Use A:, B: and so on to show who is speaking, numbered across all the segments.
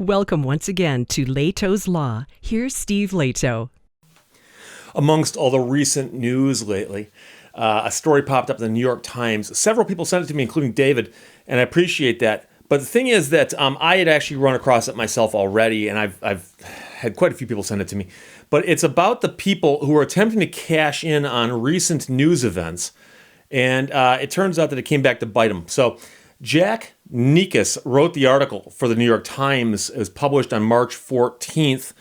A: Welcome once again to Lehto's Law. Here's Steve Lehto.
B: Amongst all the recent news lately, a story popped up in the New York Times. Several people sent it to me, including David, and I appreciate that. But the thing is that I had actually run across it myself already, and I've had quite a few people send it to me. But it's about the people who are attempting to cash in on recent news events, and it turns out that it came back to bite them. So Jack Nikas wrote the article for the New York Times. It was published on March 14th.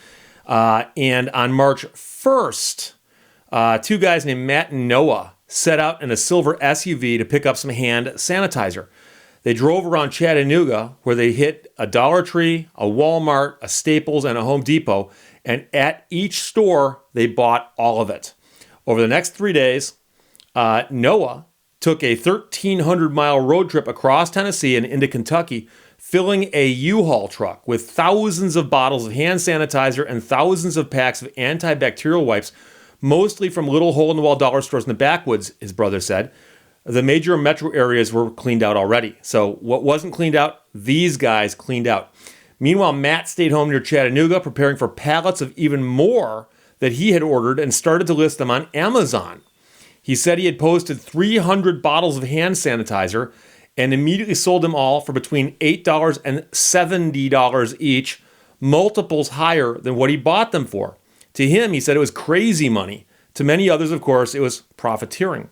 B: And on March 1st, two guys named Matt and Noah set out in a silver SUV to pick up some hand sanitizer. They drove around Chattanooga, where they hit a Dollar Tree, a Walmart, a Staples, and a Home Depot. And at each store, they bought all of it. Over the next 3 days, Noah took a 1,300-mile road trip across Tennessee and into Kentucky, filling a U-Haul truck with thousands of bottles of hand sanitizer and thousands of packs of antibacterial wipes, mostly from little hole-in-the-wall dollar stores in the backwoods, his brother said. The major metro areas were cleaned out already. So what wasn't cleaned out, these guys cleaned out. Meanwhile, Matt stayed home near Chattanooga, preparing for pallets of even more that he had ordered and started to list them on Amazon. He said he had posted 300 bottles of hand sanitizer and immediately sold them all for between $8 and $70 each, multiples higher than what he bought them for. To him, he said it was crazy money. To many others, of course, it was profiteering.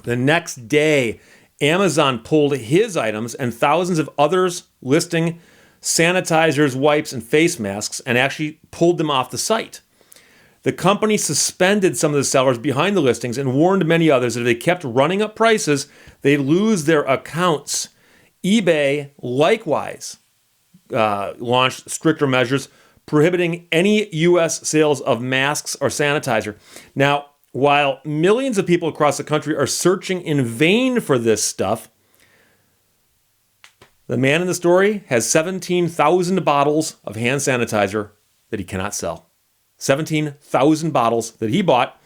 B: The next day, Amazon pulled his items and thousands of others listing sanitizers, wipes, and face masks and actually pulled them off the site. The company suspended some of the sellers behind the listings and warned many others that if they kept running up prices, they'd lose their accounts. eBay likewise launched stricter measures prohibiting any U.S. sales of masks or sanitizer. Now, while millions of people across the country are searching in vain for this stuff, the man in the story has 17,000 bottles of hand sanitizer that he cannot sell. 17,000 bottles that he bought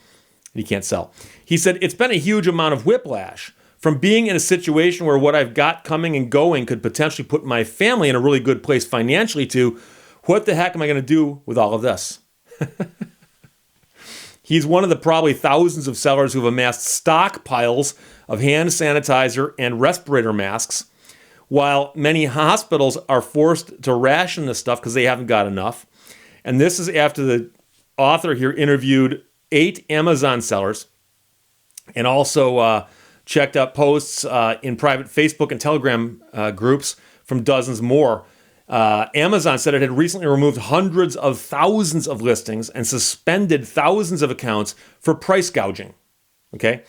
B: and he can't sell. He said, it's been a huge amount of whiplash from being in a situation where what I've got coming and going could potentially put my family in a really good place financially to, what the heck am I going to do with all of this? He's one of the probably thousands of sellers who have amassed stockpiles of hand sanitizer and respirator masks, while many hospitals are forced to ration this stuff because they haven't got enough. And this is after the author here interviewed 8 Amazon sellers and also checked out posts in private Facebook and Telegram groups from dozens more. Amazon said it had recently removed hundreds of thousands of listings and suspended thousands of accounts for price gouging. Okay?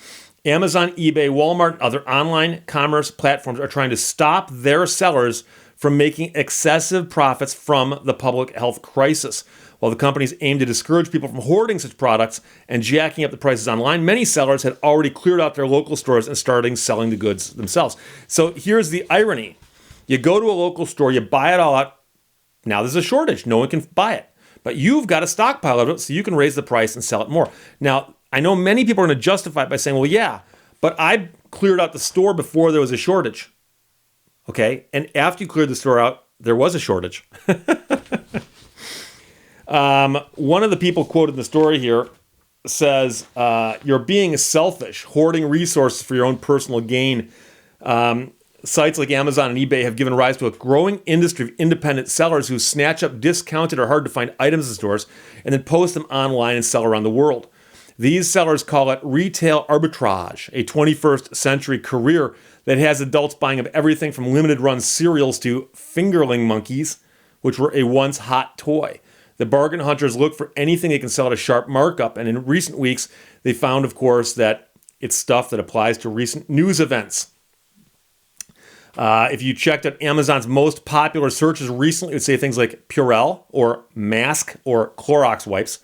B: Amazon, eBay, Walmart, and other online commerce platforms are trying to stop their sellers from making excessive profits from the public health crisis. While the companies aim to discourage people from hoarding such products and jacking up the prices online, many sellers had already cleared out their local stores and starting selling the goods themselves. So here's the irony. You go to a local store, you buy it all out. Now there's a shortage. No one can buy it. But you've got a stockpile of it so you can raise the price and sell it more. Now, I know many people are going to justify it by saying, well, yeah, but I cleared out the store before there was a shortage. Okay? And after you cleared the store out, there was a shortage. One of the people quoted in the story here says, you're being selfish, hoarding resources for your own personal gain. Sites like Amazon and eBay have given rise to a growing industry of independent sellers who snatch up discounted or hard-to-find items in stores and then post them online and sell around the world. These sellers call it retail arbitrage, a 21st century career that has adults buying up everything from limited-run cereals to fingerling monkeys, which were a once hot toy. The bargain hunters look for anything they can sell at a sharp markup, and in recent weeks, they found, of course, that it's stuff that applies to recent news events. If you checked out Amazon's most popular searches recently, it would say things like Purell or mask or Clorox wipes.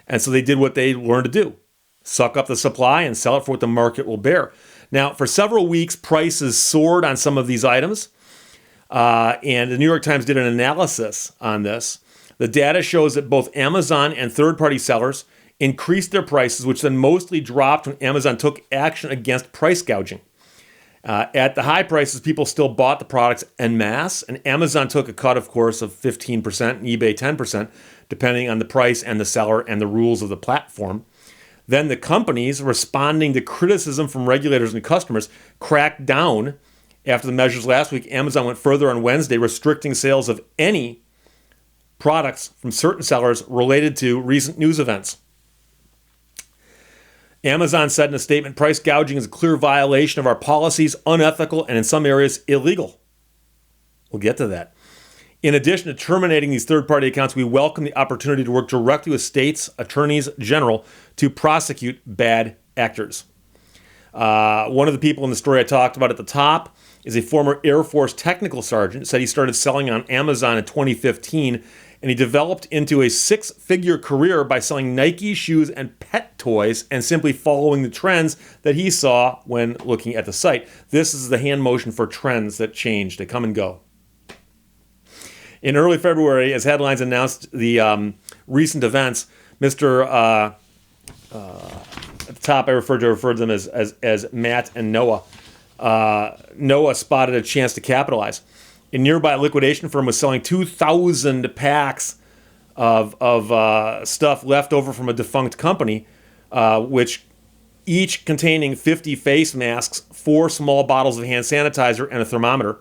B: And so they did what they learned to do, suck up the supply and sell it for what the market will bear. Now, for several weeks, prices soared on some of these items. And the New York Times did an analysis on this. The data shows that both Amazon and third-party sellers increased their prices, which then mostly dropped when Amazon took action against price gouging. At the high prices, people still bought the products en masse, and Amazon took a cut, of course, of 15% and eBay 10%, depending on the price and the seller and the rules of the platform. Then the companies, responding to criticism from regulators and customers, cracked down. After the measures last week, Amazon went further on Wednesday, restricting sales of any products from certain sellers related to recent news events. Amazon said in a statement, price gouging is a clear violation of our policies, unethical, and in some areas illegal. We'll get to that. In addition to terminating these third-party accounts, we welcome the opportunity to work directly with states' attorneys general to prosecute bad actors. One of the people in the story I talked about at the top is a former Air Force technical sergeant. Said he started selling on Amazon in 2015, and he developed into a six-figure career by selling Nike shoes and pet toys and simply following the trends that he saw when looking at the site. This is the hand motion for trends that change. They come and go. In early February, as headlines announced the recent events, at the top I referred to them as Matt and Noah. Noah spotted a chance to capitalize. A nearby liquidation firm was selling 2,000 packs of stuff left over from a defunct company, which each containing 50 face masks, 4 small bottles of hand sanitizer, and a thermometer.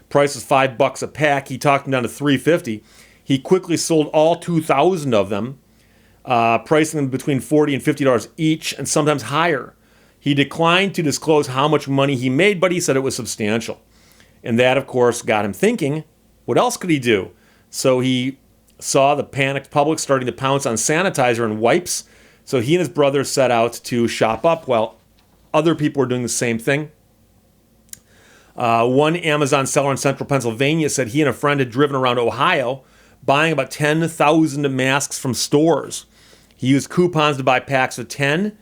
B: Price was $5 a pack. He talked them down to $3.50. He quickly sold all 2,000 of them, pricing them between $40 and $50 each, and sometimes higher. He declined to disclose how much money he made, but he said it was substantial. And that, of course, got him thinking, what else could he do? So he saw the panicked public starting to pounce on sanitizer and wipes. So he and his brother set out to shop up while other people were doing the same thing. One Amazon seller in central Pennsylvania said he and a friend had driven around Ohio buying about 10,000 masks from stores. He used coupons to buy packs of 10,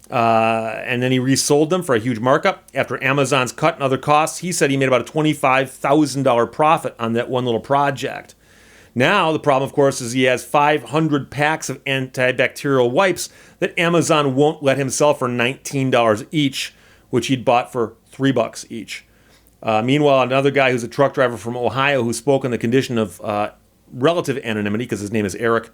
B: and then he resold them for a huge markup. After Amazon's cut and other costs, he said he made about a $25,000 profit on that one little project. Now, the problem, of course, is he has 500 packs of antibacterial wipes that Amazon won't let him sell for $19 each, which he'd bought for $3 each. Meanwhile, another guy who's a truck driver from Ohio who spoke on the condition of relative anonymity, because his name is Eric,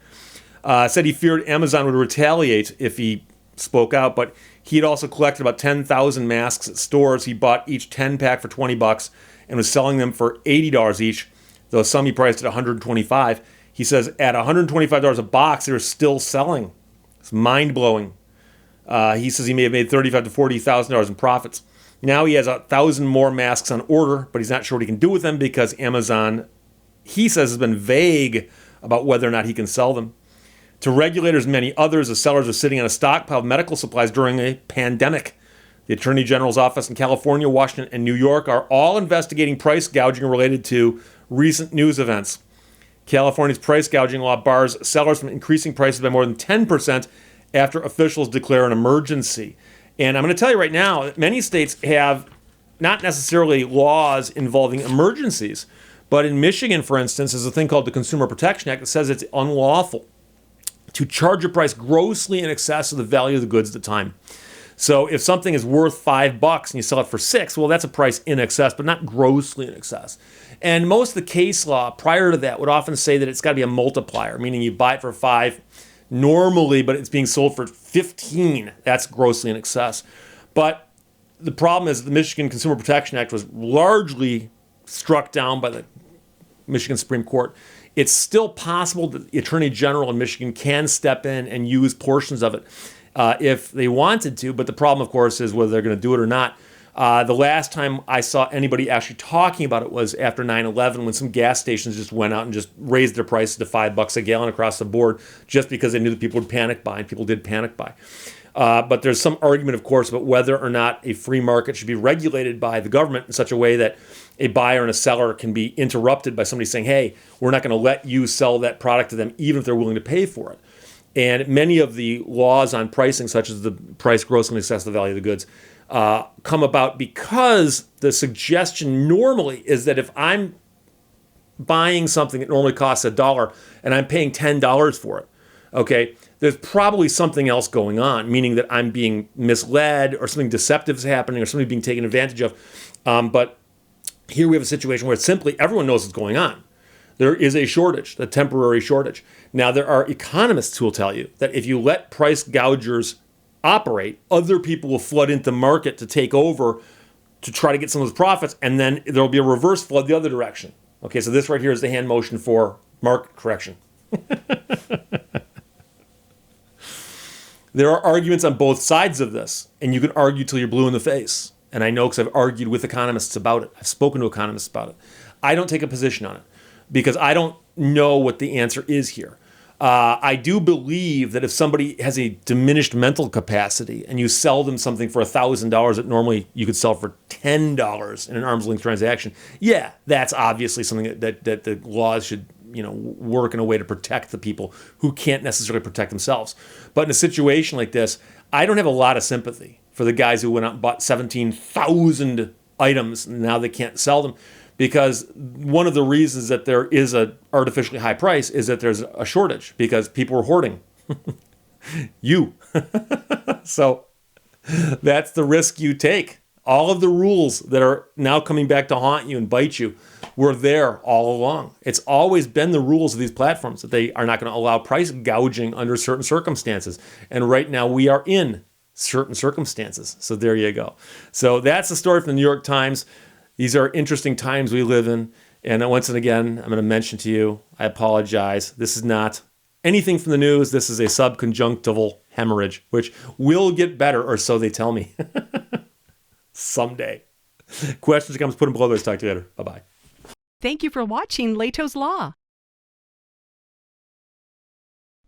B: said he feared Amazon would retaliate if he spoke out, but he had also collected about 10,000 masks at stores. He bought each 10-pack for $20 and was selling them for $80 each, though some he priced at $125. He says at $125 a box, they're still selling. It's mind-blowing. He says he may have made $35,000 to $40,000 in profits. Now he has 1,000 more masks on order, but he's not sure what he can do with them because Amazon, he says, has been vague about whether or not he can sell them. To regulators and many others, the sellers are sitting on a stockpile of medical supplies during a pandemic. The Attorney General's office in California, Washington, and New York are all investigating price gouging related to recent news events. California's price gouging law bars sellers from increasing prices by more than 10% after officials declare an emergency. And I'm going to tell you right now that many states have not necessarily laws involving emergencies, but in Michigan, for instance, there's a thing called the Consumer Protection Act that says it's unlawful to charge a price grossly in excess of the value of the goods at the time. So if something is worth $5 and you sell it for $6, well, that's a price in excess, but not grossly in excess. And most of the case law prior to that would often say that it's got to be a multiplier, meaning you buy it for $5 normally, but it's being sold for $15. That's grossly in excess. But the problem is the Michigan Consumer Protection Act was largely struck down by the Michigan Supreme Court. It's still possible that the Attorney General in Michigan can step in and use portions of it if they wanted to, but the problem, of course, is whether they're going to do it or not. The last time I saw anybody actually talking about it was after 9/11, when some gas stations just went out and just raised their prices to $5 a gallon across the board just because they knew that people would panic buy, and people did panic buy. But there's some argument, of course, about whether or not a free market should be regulated by the government in such a way that a buyer and a seller can be interrupted by somebody saying, hey, we're not going to let you sell that product to them even if they're willing to pay for it. And many of the laws on pricing, such as the price grossly in excess of the value of the goods, come about because the suggestion normally is that if I'm buying something that normally costs $1 and I'm paying $10 for it, okay, there's probably something else going on, meaning that I'm being misled or something deceptive is happening or something being taken advantage of. But here we have a situation where simply everyone knows what's going on. There is a shortage, a temporary shortage. Now, there are economists who will tell you that if you let price gougers operate, other people will flood into the market to take over to try to get some of those profits, and then there will be a reverse flood the other direction. Okay, so this right here is the hand motion for market correction. There are arguments on both sides of this, and you can argue till you're blue in the face. And I know because I've argued with economists about it. I've spoken to economists about it. I don't take a position on it because I don't know what the answer is here. I do believe that if somebody has a diminished mental capacity and you sell them something for $1,000 that normally you could sell for $10 in an arm's length transaction, yeah, that's obviously something that the laws should work in a way to protect the people who can't necessarily protect themselves. But in a situation like this, I don't have a lot of sympathy for the guys who went out and bought 17,000 items and now they can't sell them. Because one of the reasons that there is an artificially high price is that there's a shortage because people are hoarding. You. So that's the risk you take. All of the rules that are now coming back to haunt you and bite you were there all along. It's always been the rules of these platforms that they are not going to allow price gouging under certain circumstances. And right now we are in certain circumstances. So there you go. So that's the story from the New York Times. These are interesting times we live in. And once and again, I'm going to mention to you, I apologize. This is not anything from the news. This is a subconjunctival hemorrhage, which will get better, or so they tell me. Someday. Questions, comments, put them below. Let's talk to you later. Bye-bye.
A: Thank you for watching Lehto's Law.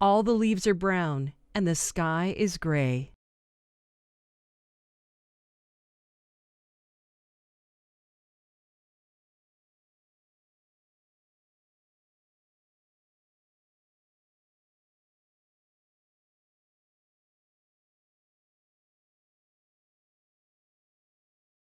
A: All the leaves are brown and the sky is gray.